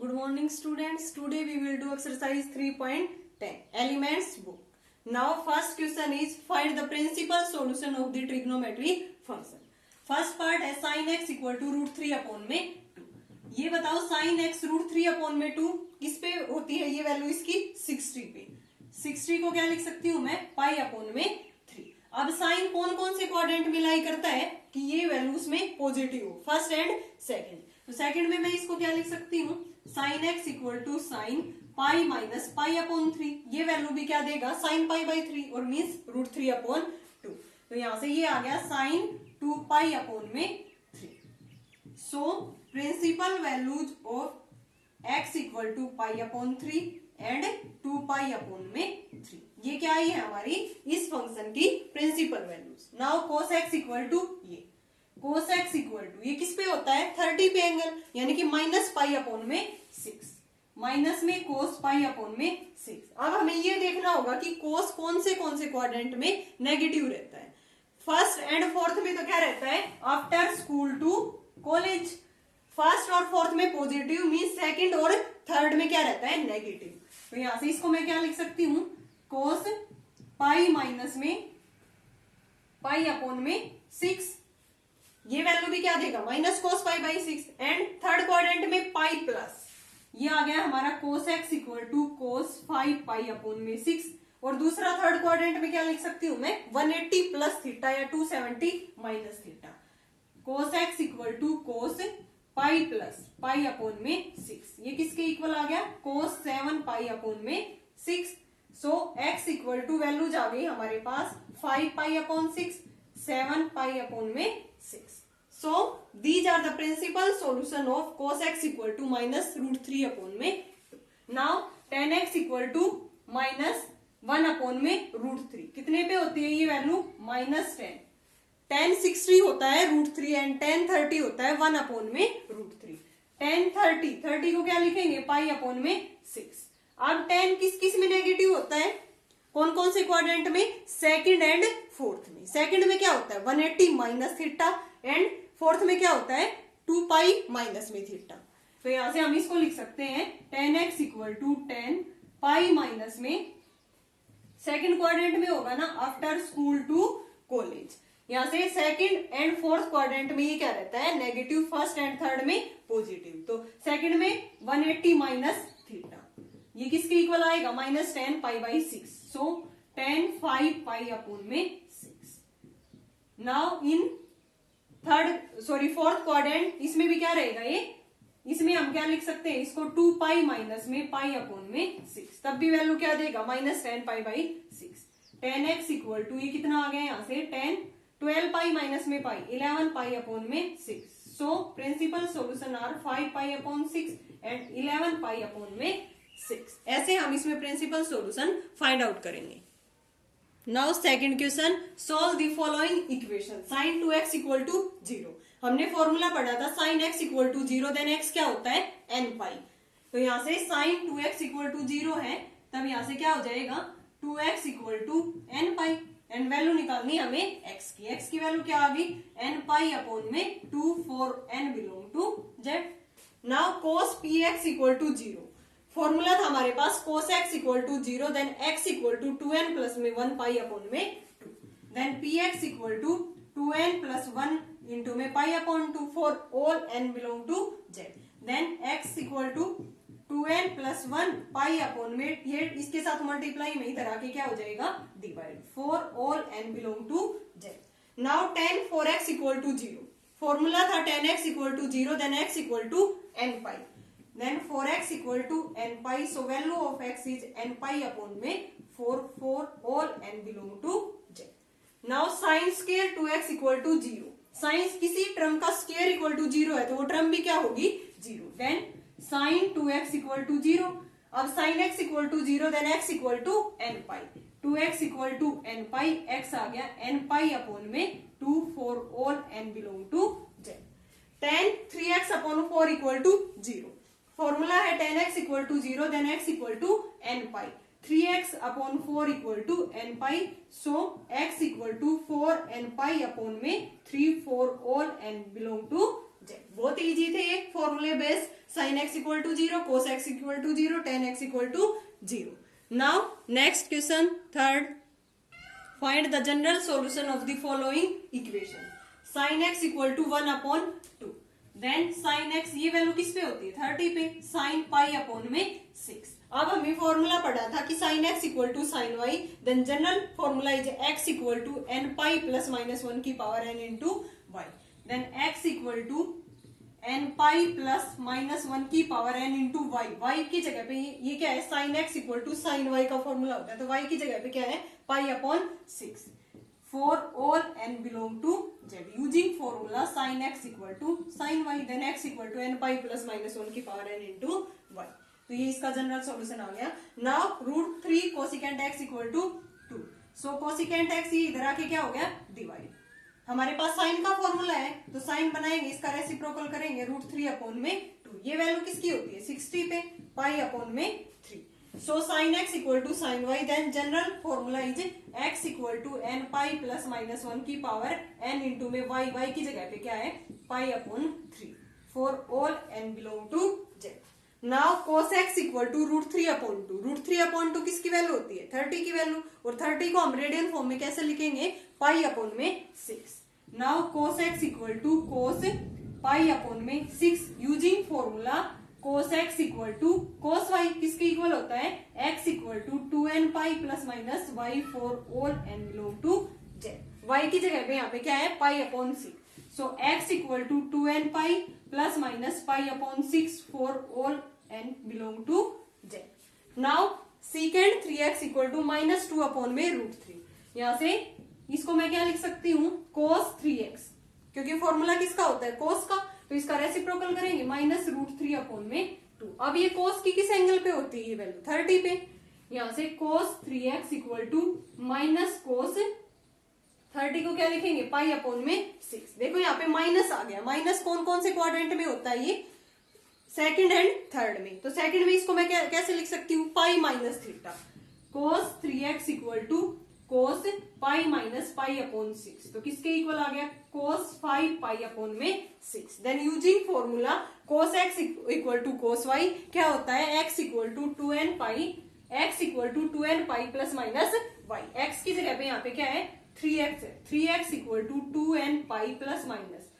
Good morning students. Today we will do exercise 3.10 elements book. Now first question is find the principal solution of the trigonometry function. First part है sin x equal to root 3 upon में 2. ये बताओ sin x root 3 upon में 2 किस पे होती है ये वैल्यू इसकी 60 पे. 60 को क्या लिख सकती हूँ मैं पाई अपॉन में 3. अब साइन कौन कौन से क्वाड्रेंट में लाई करता है कि ये वैल्यूज में पॉजिटिव हो फर्स्ट एंड सेकंड. तो सेकंड में मैं इसको क्या लिख सकती हूँ sine x equal to sine pi minus pi upon 3. ये वैल्यू भी क्या देगा साइन पाई बाई 3 और मीन्स रूट 3 अपॉन 2. तो यहां से ये आ गया साइन 2 पाई अपॉन में 3. So principal values of x equal to pi upon 3 and 2 pi upon में 3. ये क्या आई है हमारी इस फंक्शन की principal values. Now cos x equal to ये cos x इक्वल टू ये किस पे होता है 30 पे एंगल यानी कि माइनस पाई अपॉन में 6. माइनस में cos पाई अपॉन में 6. अब हमें ये देखना होगा कि cos कौन से क्वाड्रेंट में नेगेटिव रहता है. फर्स्ट एंड फोर्थ में तो क्या रहता है after school to college. First और फोर्थ में पॉजिटिव मीन सेकंड और थर्ड में क्या रहता है नेगेटिव. तो यहां से इसको मैं क्या लिख सकती हूँ cos पाई माइनस में पाई अपॉन में 6. ये वैल्यू भी क्या देगा minus cos pi by 6. And third quadrant में पाई प्लस ये आ गया हमारा cos x equal to cos 5 pi upon में 6. और दूसरा थर्ड क्वाड्रेंट में क्या लिख सकती हूँ मैं 180 प्लस थीटा या 270 minus theta. cos x equal to cos pi plus pi upon में 6. ये किसके इक्वल आ गया cos 7 पाई अपॉन में 6. So x equal to values आ गई हमारे पास 5 पाई अपॉन 6 7 पाई अपॉन में 6. So these are the principal solution of cos x equal to minus root 3 upon में 2. Now tan x equal to minus 1 upon में root 3. कितने पे होती है ये वैल्यू माइनस 10. tan 60 होता है root 3 एंड tan 30 होता है 1 upon में root 3. tan 30 को क्या लिखेंगे पाई अपॉन में 6. अब tan किस किस में नेगेटिव होता है कौन कौन से क्वाड्रेंट में सेकंड एंड फोर्थ में. सेकंड में क्या होता है 180 माइनस थीटा एंड फोर्थ में क्या होता है 2 पाई माइनस में थीटा. तो यहां से हम इसको लिख सकते हैं tan x equal to tan pi minus में सेकंड क्वाड्रेंट में होगा ना आफ्टर स्कूल टू कॉलेज. यहां से सेकंड एंड फोर्थ क्वाड्रेंट में ये क्या रहता है नेगेटिव. फर्स्ट एंड थर्ड में पॉजिटिव. तो सेकंड में 180 माइनस थीटा ये किसके इक्वल आएगा minus 10 pi by 6. So tan 5 pi upon में 6. नाउ इन फोर्थ क्वाड्रेंट इसमें भी क्या रहेगा ये इसमें हम क्या लिख सकते हैं इसको 2 पाई माइनस में पाई अपॉन में 6. तब भी वैल्यू क्या देगा minus 10 pi by 6. tan x equal to ये कितना आ गया यहाँ से 12 पाई माइनस में पाई 11 पाई अपॉन में 6. So principal solution are 5 pi upon 6 and 11 pi upon में 6. ऐसे हम इसमें प्रिंसिपल सोल्यूशन फाइंड आउट करेंगे. Now second question solve the following equation sin 2x equal to 0. हमने फॉर्मूला पढ़ा था sin x equal to 0 then x क्या होता है n पाई. तो यहाँ से sin 2x इक्वल टू 0 है तब यहाँ से क्या हो जाएगा 2x equal to n pi. And value निकालनी हमें x की. x की वैल्यू क्या आ गई n पाई अपॉन में 2 for n belong to z. Now cos px equal to 0. Formula था हमारे पास cos x equal to 0 then x equal to 2n plus में 1 पाई अपॉन में 2 then px equal to 2n plus 1 into में pi upon 2 for all n belong to z. Then x equal to 2n plus 1 pi upon में ये इसके साथ multiply में इधर आके क्या हो जाएगा divide for all n belong to z. Now tan 4x equal to 0. Formula था tan x equal to 0 then x equal to n pi. Then 4x equal to n pi. So value of x is n pi upon में 4 for all n belong to z. Now sin square 2x equal to 0. Sin किसी term का square equal to 0 है तो वो term भी क्या होगी 0. Then sin 2x equal to 0. अब sin x equal to 0 then x equal to n pi. 2x equal to n pi. x आ गया n pi upon में 2 for all n belong to z. Tan 3x upon 4 equal to 0. Formula है tan x equal to 0 then x equal to n pi. 3x upon 4 equal to n pi. So x equal to 4 n pi upon में 3 for all n belong to Z. बहुत easy थे ये फॉर्मूले base, sine x equal to 0, cos x equal to 0, tan x equal to 0। Now next question third, find the general solution of the following equation. Sine x equal to 1/2, then sine x ये value किस पे होती है 30 पे, sine pi upon में 6। अब हमें formula पढ़ा था कि sine x equal to sine y, then general formula is x equal to n pi plus minus 1 की power n into y, then x equal to n pi plus minus 1 की power n into y. Y की जगह पे ये क्या है, sine x equal to sine y का formula होता है, तो वाई की जगह पे क्या है pi upon 6 for all n belong to z, using formula sine x equal to sine y, then x equal to n pi plus minus 1 की पावर एन इंटू वाई। तो ये इसका जनरल सॉल्यूशन आ गया। Now √3 cosecant x equal to 2, so cosecant x ये इधर आके क्या हो गया डिवाइड, हमारे पास साइन का फॉर्मूला है तो साइन बनाएंगे, इसका रेसिप्रोकल करेंगे, √3 अपॉन में 2, ये वैल्यू किसकी होती है 60 पे, पाई अपॉन में 3। So sine x equal to sine y, then general formula is x equal to n pi plus minus 1 की पावर एन इंटू में वाई, वाई की जगह पे क्या है pi upon 3 for all n belong to z. Now cos x equal to √3 upon 2, √3 upon 2 किसकी value होती है 30 की वैल्यू, और 30 को हम रेडियन फॉर्म में कैसे लिखेंगे पाई अपॉन में 6। Now cos x equal to cos pi upon में 6, using formula cos x equal to cos y किसके इक्वल होता है x equal to 2n pi plus minus y for all n belong to z। y की जगह पे यहाँ पे क्या है pi upon 6, so x equal to 2n pi plus minus pi upon 6 for all n belong to z। Now सीकेंड 3x equal to -2 upon में √3, यहां से इसको मैं क्या लिख सकती हूँ cos 3x, क्योंकि फॉर्मूला किसका होता है cos का, तो इसका रेसिप्रोकल करेंगे -√3 अपॉन में 2। अब ये cos की किस एंगल पे होती है ये वैल्यू 30 पे, यहां से cos 3x equal to minus cos 30 को क्या लिखेंगे पाई अपॉन में 6। देखो यहाँ पे माइनस आ गया, माइनस कौन कौन से क्वाड्रेंट में होता है ये सेकंड एंड थर्ड में, तो सेकंड में इसको मैं कैसे लिख सकती हूँ pi minus theta, cos 3x equal to cos pi minus pi upon 6, तो किसके इक्वल आ गया cos 5 पाई अपॉन में 6। Then using formula cos x equal to cos y क्या होता है x equal to 2n pi, x equal to 2n pi plus minus y, x की जगह पे यहाँ पे क्या है 3x है, 3x equal to 2n pi plus minus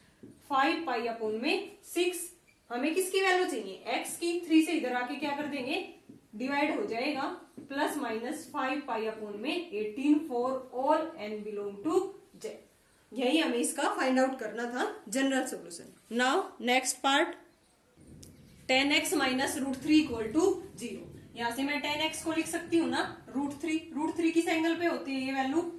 5 pi upon में 6। हमें किसकी वैल्यू चाहिए x की, 3 से इधर आके क्या कर देंगे डिवाइड हो जाएगा प्लस माइनस 5 पाई अपॉन में 18 for all n belong to z। यही हमें इसका फाइंड आउट करना था general solution. Now next part 10x minus √3 equal to 0, यहां से मैं 10x को लिख सकती हूँ ना √3 किस एंगल पे होती है ये वैल्यू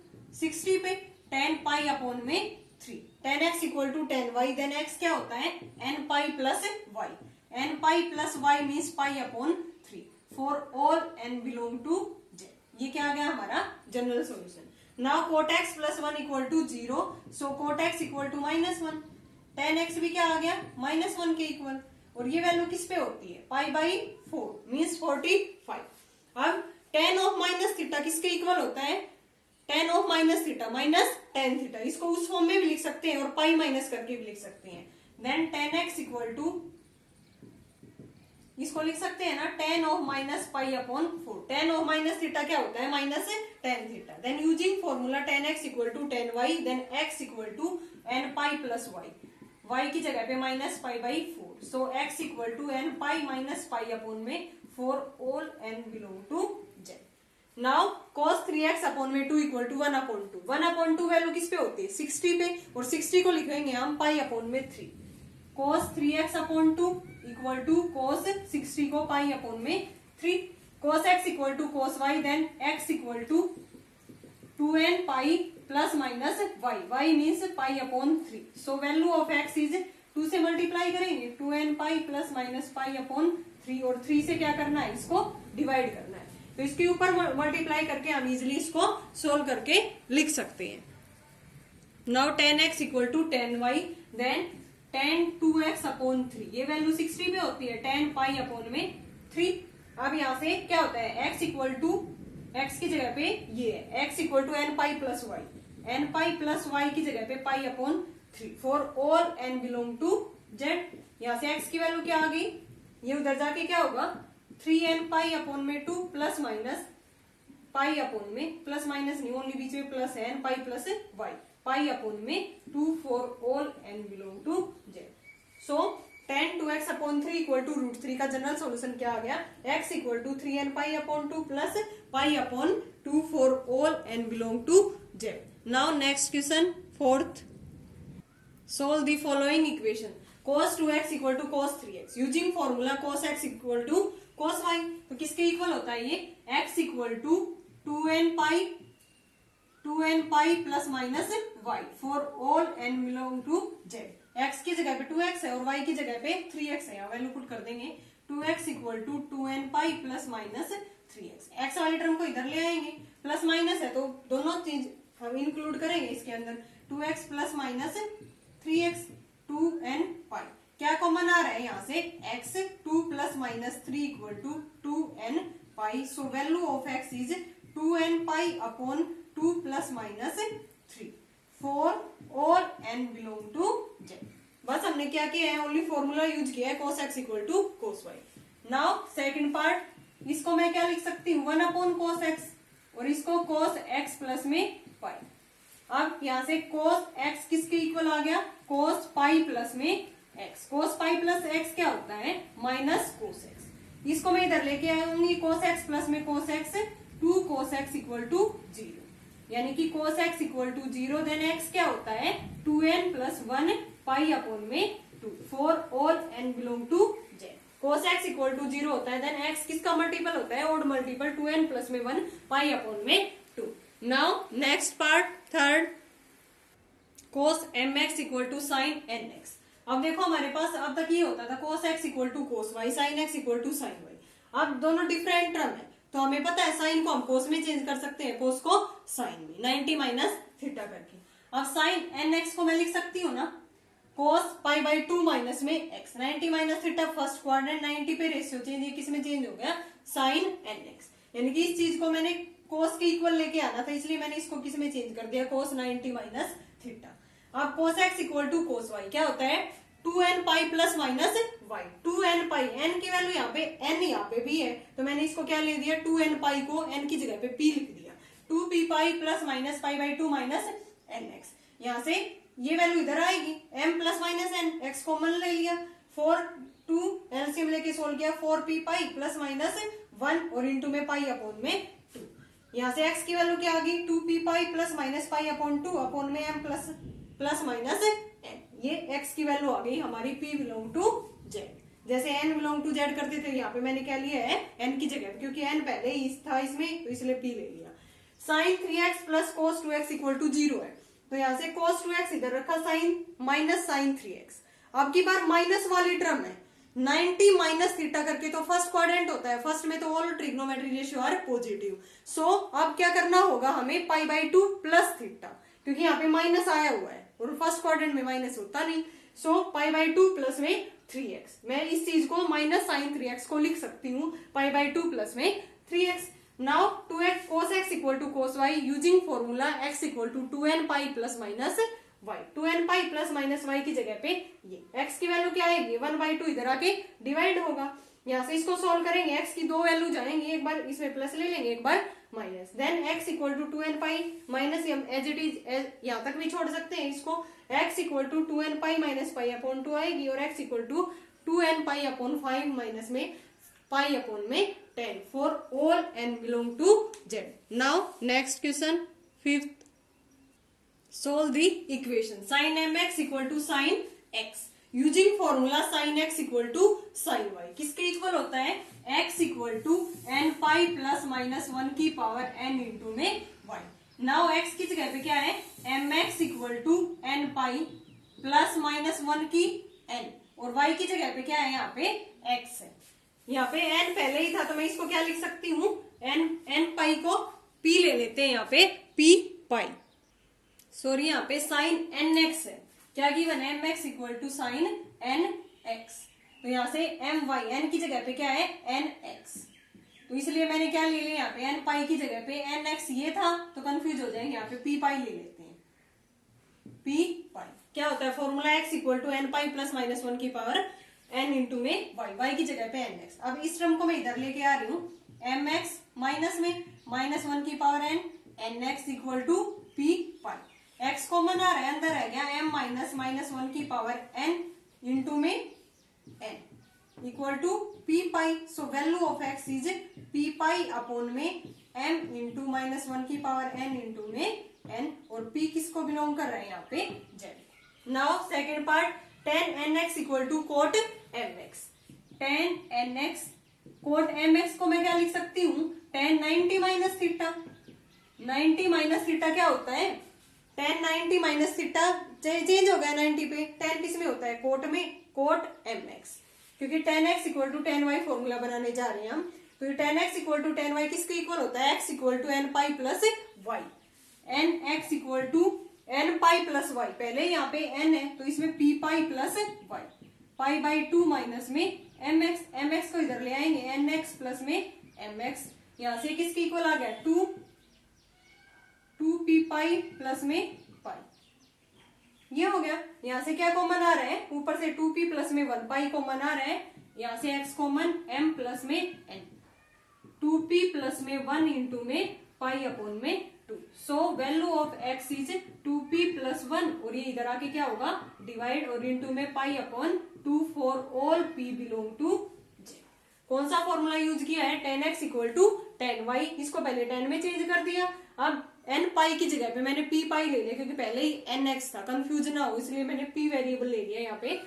60 पे, 10 पाई अपॉन में 3, 10x equal to 10y, then x क्या होता है n pi plus y, n pi plus y means pi upon 3 for all n belong to z। ये क्या आ गया हमारा general solution. Now cot x plus 1 equal to 0, so cot x equal to -1, 10x भी क्या आ गया -1 के इक्वल, और ये वैल्यू किस पे होती है पाई बाई 4 मीन्स 45। अब tan ऑफ माइनस थीटा किसके इक्वल होता है tan of minus theta minus tan theta, इसको उस फॉर्म में भी लिख सकते हैं और पाई माइनस करके भी लिख सकते हैं। Then tan x equal to इसको लिख सकते हैं ना tan of minus pi upon 4, tan of minus theta क्या होता है minus tan theta. Then using formula tan x equal to tan y, then x equal to n pi plus y, y की जगह पे minus pi by 4, so x equal to n pi minus pi upon में 4 all n belong to z। Now cos 3x upon में 2 equal to 1/2, 1/2 value किस पे होती है 60 पे, और 60 को लिखेंगे हम पाई अपॉन में 3, cos 3x upon 2 equal to cos 60 को पाई अपॉन में 3, cos x equal to cos y, then x equal to 2n pi plus minus y, y means pi upon 3, so value of x is 2 से multiply करेंगे 2n pi plus minus pi upon 3, और 3 से क्या करना है इसको divide करना है, तो इसके ऊपर मल्टीप्लाई करके हम इजिली इसको सोल्व करके लिख सकते हैं। Now tan x equal to tan y, then tan 2x upon 3, ये वैल्यू 60 पे होती है tan पाई अपॉन में 3। अब यहाँ से क्या होता है x इक्वल टू x की जगह पे ये है x equal to n pi plus y, n pi plus y की जगह पे pi upon 3 for all n belong to z. यहाँ से एक्स की वैल्यू क्या आ गई, ये उधर जाके क्या होगा 3n पाई अपॉन में 2 प्लस माइनस पाई अपॉन में प्लस माइनस नहीं ओनली बीच में प्लस है n pi plus y pi upon में 2 for all n belong to z. So tan 2x upon 3 equal to √3 का जनरल सॉल्यूशन क्या आ गया, x equal to 3n pi upon 2 plus pi upon 2 for all n belong to z. Now next question fourth, solve the following equation cos 2x equal to cos 3x using formula cos x equal to cos y। तो किसके equal होता है ये, x equal to 2n pi plus minus y for all n belong to z। x की जगह पे 2x है और y की जगह पे 3x है, यहाँ वैल्यू पुट कर देंगे 2x equal to 2n pi plus minus 3x। x वाली टर्म को इधर ले आएंगे, प्लस माइनस है तो दोनों चीज हम इंक्लूड करेंगे इसके अंदर, 2x plus minus 3x 2n पाई। क्या कॉमन आ रहा है यहाँ से, x 2 plus minus 3 equal to 2n pi. So value of x is 2n pi upon 2 plus minus 3 for all n belong to z। बस हमने क्या किया है, ओनली फॉर्मूला यूज किया है cos x equal to cos y। Now second part, इसको मैं क्या लिख सकती हूँ 1 अपॉन cos x और इसको cos x प्लस में पाई। अब यहाँ से cos x किसके इक्वल आ गया, cos पाई प्लस में x। cos pi plus x क्या होता है, माइनस cos x। इसको मैं इधर लेके आऊंगी cos x प्लस में cos x 2 cos x equal to 0, यानी कि cos x equal to 0 then x क्या होता है 2n प्लस 1 पाई अपॉन में 2 for all n belong to z। cos x equal to 0 होता है देन x किसका मल्टीपल होता है, ऑड मल्टीपल 2n प्लस में 1 पाई अपॉन में 2। Now next part third, cos mx equal to sine nx। अब देखो हमारे पास अब तक ये होता था cos x equal to cos y, sin x equal to sin y। अब दोनों डिफरेंट टर्म है तो हमें पता है साइन को हम cos में चेंज कर सकते हैं, cos को sin में 90 माइनस थीटा करके। अब sin nx को मैं लिख सकती हूँ ना cos पाई बाई 2 माइनस में x, 90 minus theta first quadrant 90 पे रेशियो चेंज, ये किस में चेंज हो गया sin nx। यानी कि इस चीज को मैंने cos के इक्वल लेके आना था इसलिए मैंने इसको किस में चेंज कर दिया, cos 90 माइनस थीटा। अब cos x equal to cos y क्या होता है 2n pi plus minus y। 2n pi, n की वैल्यू यहाँ पे n यहाँ पे भी है तो मैंने इसको क्या ले दिया 2n पाई को n की जगह पे p लिख दिया, 2p pi plus minus pi by 2 minus nx। यहाँ से ये वैल्यू इधर आएगी m plus minus n, x common ले लिया 4 2 एलसीएम लेके सोल्व किया 4p पाई प्लस माइनस 1 और इंटू में पाई अपॉन में 2। यहाँ से x की वैल्यू क्या आ गई 2p पाई plus minus pi upon 2 upon में m प्लस माइनस n। ये x की वैल्यू आ गई हमारी p बिलोंग टू z। जैसे n बिलोंग टू z करते थे यहाँ पे मैंने क्या लिया है n की जगह, क्योंकि n पहले ही था इसमें तो इसलिए p ले लिया। sin 3x plus cos 2x equal to 0 है तो यहाँ से cos 2x इधर रखा sin माइनस sin 3x। अब की बार माइनस वाली टर्म है 90 माइनस थीटा करके, तो फर्स्ट क्वाड्रेंट होता है, फर्स्ट में तो all trigonometry ratio are positive. So अब क्या करना होगा हमें पाई बाई 2 प्लस थीटा, क्योंकि यहाँ पे माइनस आया हुआ है और फर्स्ट क्वाड्रेंट में माइनस होता नहीं। सो पाई बाई 2 प्लस में 3x, मैं इस चीज को माइनस साइन 3x को लिख सकती हूँ पाई बाई 2 प्लस में 3x। Now 2x cos x equal to cos y using formula x equal to 2n pi plus minus y। 2n pi plus minus y की जगह पे ये x की वैल्यू क्या आएगी 1/2 इधर आके डिवाइड होगा। यहाँ से इसको सॉल्व करेंगे, x की दो वैल्यू जाएंगी, एक बार इसमें प्लस ले लेंगे एक बार minus, then x equal to 2n pi minus हम एज इट इज यहाँ तक भी छोड़ सकते हैं इसको, x equal to 2n pi minus pi upon 2 आएगी और x equal to 2n pi upon 5 minus में पाई अपॉन में 10 for all n belong to z। Now next question fifth, solve the equation sin mx equal to sin x using formula sin x equal to sin y। किसके equal होता है x equal to n pi plus minus 1 की power n into में y। Now x की जगह पे क्या है mx equal to n pi plus minus 1 की n और y की जगह पे क्या है यहाँ पे x है। यहाँ पे n पहले ही था तो मैं इसको क्या लिख सकती हूँ n पाई को p ले लेते हैं यहाँ पे p पाई, सॉरी यहाँ पे साइन nx है, क्या गिवन है mx equal to sine nx। तो यहाँ से my n की जगह पे क्या है nx, तो इसलिए मैंने क्या ले लिया यहाँ पे n पाई की जगह पे nx ये था तो कंफ्यूज हो जाएंगे, यहाँ पे p पाई ले लेते हैं p पाई। क्या होता है formula x equal to n pi plus minus one की पावर n इंटू में y की जगह पे nx। अब इस टर्म को मैं इधर लेके आ रही हूँ mx माइनस में माइनस वन की power n nx equal to p pi. x common आ रहा है, अंदर रह गया m माइनस माइनस वन की पावर n इंटू में n equal to p pi. So value of x is p pi upon में m इंटू माइनस वन की पावर n इंटू में n, और p किसको बिलोंग कर रहे हैं यहाँ पे z। Now second part tan nx equal to cot mx। tan nx cot mx को मैं क्या लिख सकती हूँ tan 90 minus theta. 90 minus theta क्या होता है tan 90 माइनस थीटा चेंज हो गया 90 पे, tan किस में होता है कोट में, कोट mx। क्योंकि tan x equal to tan y formula बनाने जा रहे हैं हम, तो ये tan x equal to tan y किसके इक्वल होता है x equal to n pi plus y। n x equal to n pi plus y, पहले यहाँ पे n है तो इसमें p pi plus y, pi by 2 minus में mx को इधर ले आएंगे nx प्लस में mx, यहाँ से किसके इक्वल आ गया 2 p पाई प्लस में पाई। ये हो गया। यहाँ से क्या कॉमन आ रहा है, ऊपर से 2p प्लस में 1 पाई कॉमन आ रहा है, यहाँ से x कॉमन m प्लस में n, 2p प्लस में 1 इंटू में पाई अपॉन में 2। सो value of x is 2p plus 1, और ये इधर आके क्या होगा डिवाइड और इंटू में pi upon 2 for all p belong to j। कौन सा फॉर्मूला यूज किया है tan x equal to tan y, इसको पहले tan में चेंज कर दिया, अब n पाई की जगह पे मैंने p पाई ले लिया क्योंकि पहले ही nx था, कंफ्यूज ना हो इसलिए मैंने p वेरिएबल ले लिया यहाँ पे।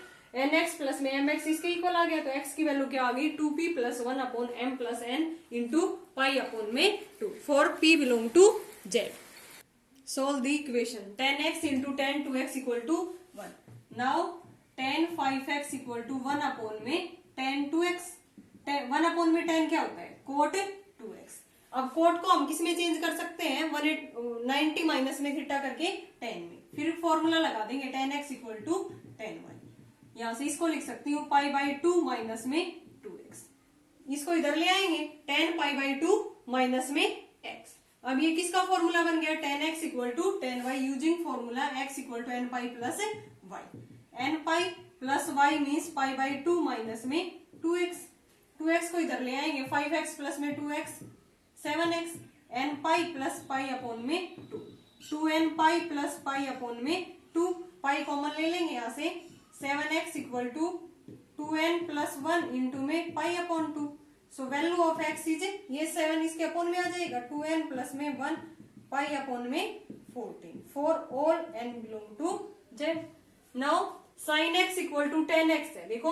nx प्लस में mx इसके इक्वल आ गया, तो x की वैल्यू क्या आ गई 2p plus 1 upon m plus n into pi upon में 2 for p belong to z। Solve the equation tan x into tan 2x equal to 1। Now tan 5x equal to 1 upon में tan 2x, 1 upon में tan क्या होता है coat 2x। अब coat को हम किस में चेंज कर सकते हैं 90 माइनस में थीटा करके tan में, फिर फॉर्मूला लगा देंगे tan x equal to tan y। यहाँ से इसको लिख सकती हूँ पाई बाई 2 माइनस में 2x, इसको इधर ले आएंगे tan पाई बाई 2 माइनस में x। अब ये किसका फॉर्मूला बन गया tan x equal to tan y using formula x equal to n pi plus y। n pi plus y means pi by 2 minus में 2x, 2x को इधर ले आएंगे 5x प्लस में 2x 7x, n pi plus pi upon में 2, 2n pi plus pi upon में 2, pi common ले लेंगे यहाँ से 7x equal to 2n plus 1 into में pi upon 2। So value of x is ये 7 इसके अपॉन में आ जाएगा 2n प्लस में 1 पाई अपॉन में 14 for all n belong to z। Now sine x equal to tan x है, देखो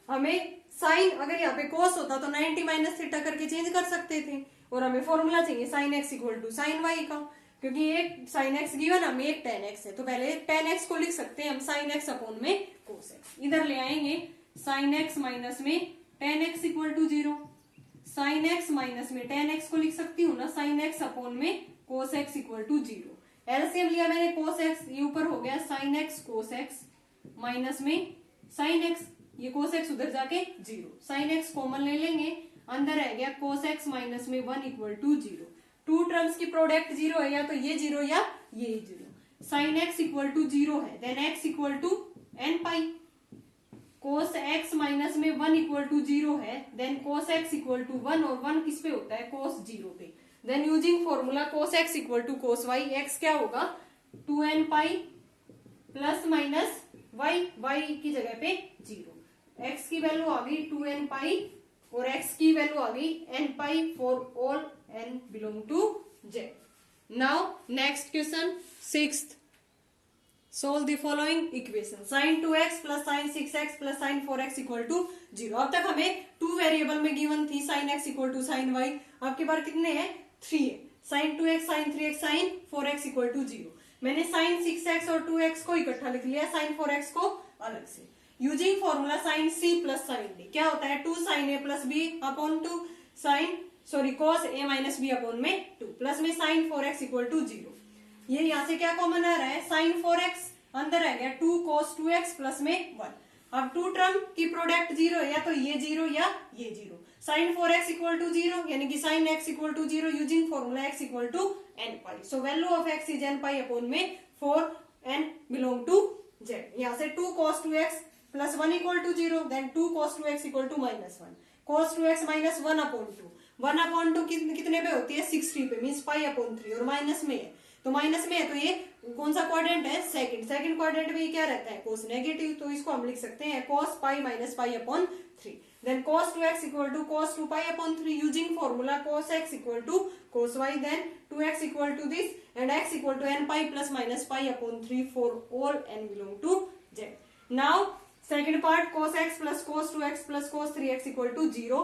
हमें साइन अगर यहाँ पे cos होता तो 90 माइनस थीटा करके चेंज कर सकते थे, और हमें फॉर्मूला चाहिए sine x equal to sine y का, क्योंकि एक साइन x गिवन हमें एक tan x है, तो पहले tan x को लिख सकते हैं हम साइन x अपॉन में cos x। इधर ले आएंगे साइन x माइनस में tan x equal to 0, sine x minus में tan x को लिख सकती हूँ ना साइन x अपॉन में cos x equal to 0। LCM लिया मैंने cos x, ये ऊपर हो गया sine x cos x minus में साइन x, ये cos x उधर जाके 0, साइन x कॉमन ले लेंगे, अंदर रह गया cos x माइनस में 1 इक्वल टू 0। टू टर्म्स की प्रोडक्ट 0 है, या तो ये 0 या ये 0। साइन x इक्वल टू 0 है, then x equal to n pi, cos x minus में 1 इक्वल टू 0 है, then cos x equal to 1, और 1 किस पे होता है cos 0 पे, then using formula cos x equal to cos y, x क्या होगा 2n pi plus minus y, y की जगह पे 0, x की वैल्यू आ गई 2n पाई और x की वैल्यू आ गई n pi for all n belong to z। Now next question 6th, solve the following equation sin 2x plus sin 6x plus sin 4x equal to 0। अब तक हमें 2 वेरिएबल में गिवन थी sin x equal to sin y, आपके पास कितने हैं 3 है, sin 2x sin 3x sin 4x equal to 0। मैंने sin 6x और 2x को इकट्ठा लिख लिया, sin 4x को अलग से, using formula sin c plus sin d क्या होता है 2 sin a plus b upon 2 cos a minus b upon में 2 प्लस में sin 4x इक्वल टू 0। ये यहाँ से क्या कॉमन आ रहा है sin 4x, अंदर आ गया 2 cos 2x प्लस में 1। अब टू टर्म की प्रोडक्ट 0 है, या तो ये 0 या ये 0। sin 4x इक्वल टू 0 यानी कि sin x equal to 0 using formula x equal to n pi. So value of x is n pi upon में 4 n बिलोंग टू जेड। यहाँ से 2 cos 2x plus 1 equal to 0, then 2 cos 2x equal to -1, cos 2x minus 1/2, 1/2 कितने पे होती है 60 पे, means π/3, और minus में है तो माइनस में है तो ये कौन सा क्वाड्रेंट है, सेकंड क्वाड्रेंट में ये क्या रहता है, कोस नेगेटिव, तो इसको हम लिख सकते हैं cos π minus π/3, then cos 2x equal to cos 2π/3 using formula cos x equal to cos y, then 2x equal to this and x equal to n π plus minus π/3 for all n belong to z। Now second part cos x plus cos 2x plus cos 3x equal to 0,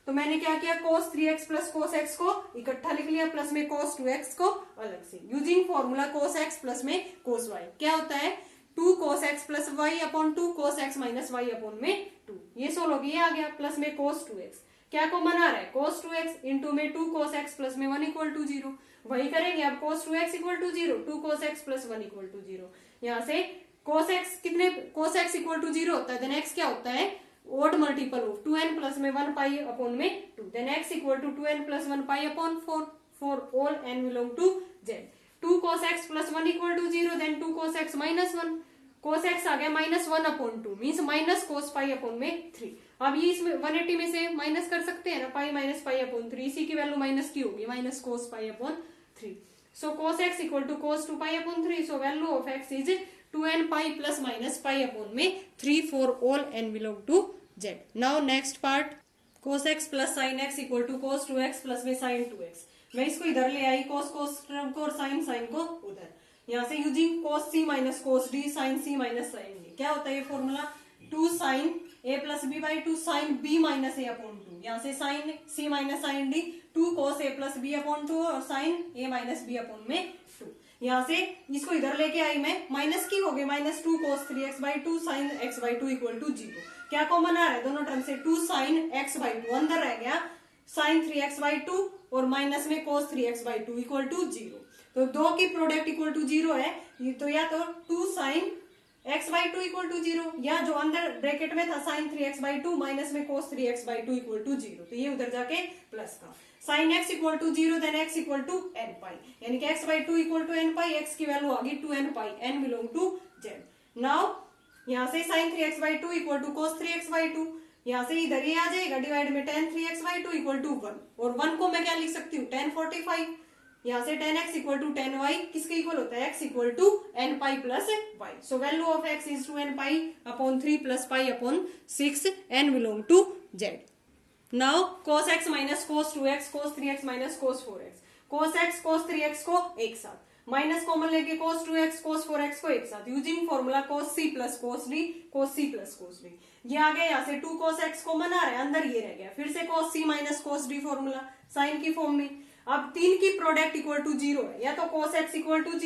तो मैंने क्या किया, cos 3x plus cos x को इकट्ठा लिख लिया, plus में cos 2x को अलग से, using formula cos x plus में cos y, क्या होता है 2 cos x plus y/2 cos x minus y/2, ये सोल्व हो गया, ये आ गया, प्लस में cos 2x, क्या कॉमन आ रहा है cos 2x इंटू में 2 cos x प्लस में 1 इक्वल टू 0, वही करेंगे अब cos 2x equal to 0, 2 cos x plus 1 equal to 0, यहाँ से cos x कितने, cos x इक्वल टू 0 होता है, देन x क्या होता है odd multiple of 2n plus में 1 π/2, then x equal to 2n plus 1 π/4 for all n belong to z। 2 cos x plus 1 equal to 0, then 2 cos x minus 1, cos x आ गया -1/2 means minus cos π/3। अब ये इसमें 180 में से minus कर सकते हैं ना, पाई माइनस π/3, इसी की वैल्यू माइनस की होगी, minus cos π/3, so cos x equal to cos 2π/3, so value of x is 2n π plus minus π/3 for all n belong to z। Now next part cos x plus sin x equal to cos 2x plus में sin 2x, मैं इसको इधर ले आई cos term को और sin को उधर, यहाँ से using cos c minus cos d sin c minus sin d, क्या होता है ये formula 2 sin a plus b/2 sin b minus a/2, यहाँ से sin c minus sin d 2 cos a plus b/2 और sin a माइनस b/2, यहाँ से इसको इधर लेके आई मैं, माइनस की हो गई -2 cos 3x/2 sin x/2 equal to 0, क्या कॉमन आ रहा है दोनों टर्म से 2 sin x/2, अंदर रह गया sin 3x/2 और माइनस में cos 3x/2 इक्वल टू 0, तो दो की प्रोडक्ट इक्वल टू 0 है, तो या तो 2 sin x/2 इक्वल टू 0, या जो अंदर ब्रैकेट में था sin 3x/2 माइनस में cos 3x/2 इक्वल टू 0, तो ये उधर जाके प्लस का sin x equal to 0, then x equal to n π, यानी कि x/2 equal to n π, x की वैल्यू आ गई 2n π, n belong to z। Now यहाँ से sin 3x/2 equal to cos 3x/2, यहाँ से इधर ये आ जाएगा डिवाइड में tan 3x/2 इक्वल टू 1, और 1 को मैं क्या लिख सकती हूँ tan 45, यहाँ से tan x equal to tan y किसके इक्वल होता है x equal to n π plus y, so value of x is 2n π/3 plus π/6, n belong to z। Now cos x minus cos 2x cos 3x minus cos 4x, cos x cos 3x को एक साथ, minus common लेके cos 2x cos 4x को एक साथ, using formula cos c plus cos d cos c plus cos d, ये आ गया, यहाँ से 2 cos x कॉमन आ रहा है, अंदर ये रह गया, फिर से cos c minus cos d formula sine की फॉर्म में, अब तीन की प्रोडक्ट इक्वल टू 0 है, या तो cos x इक्वल टू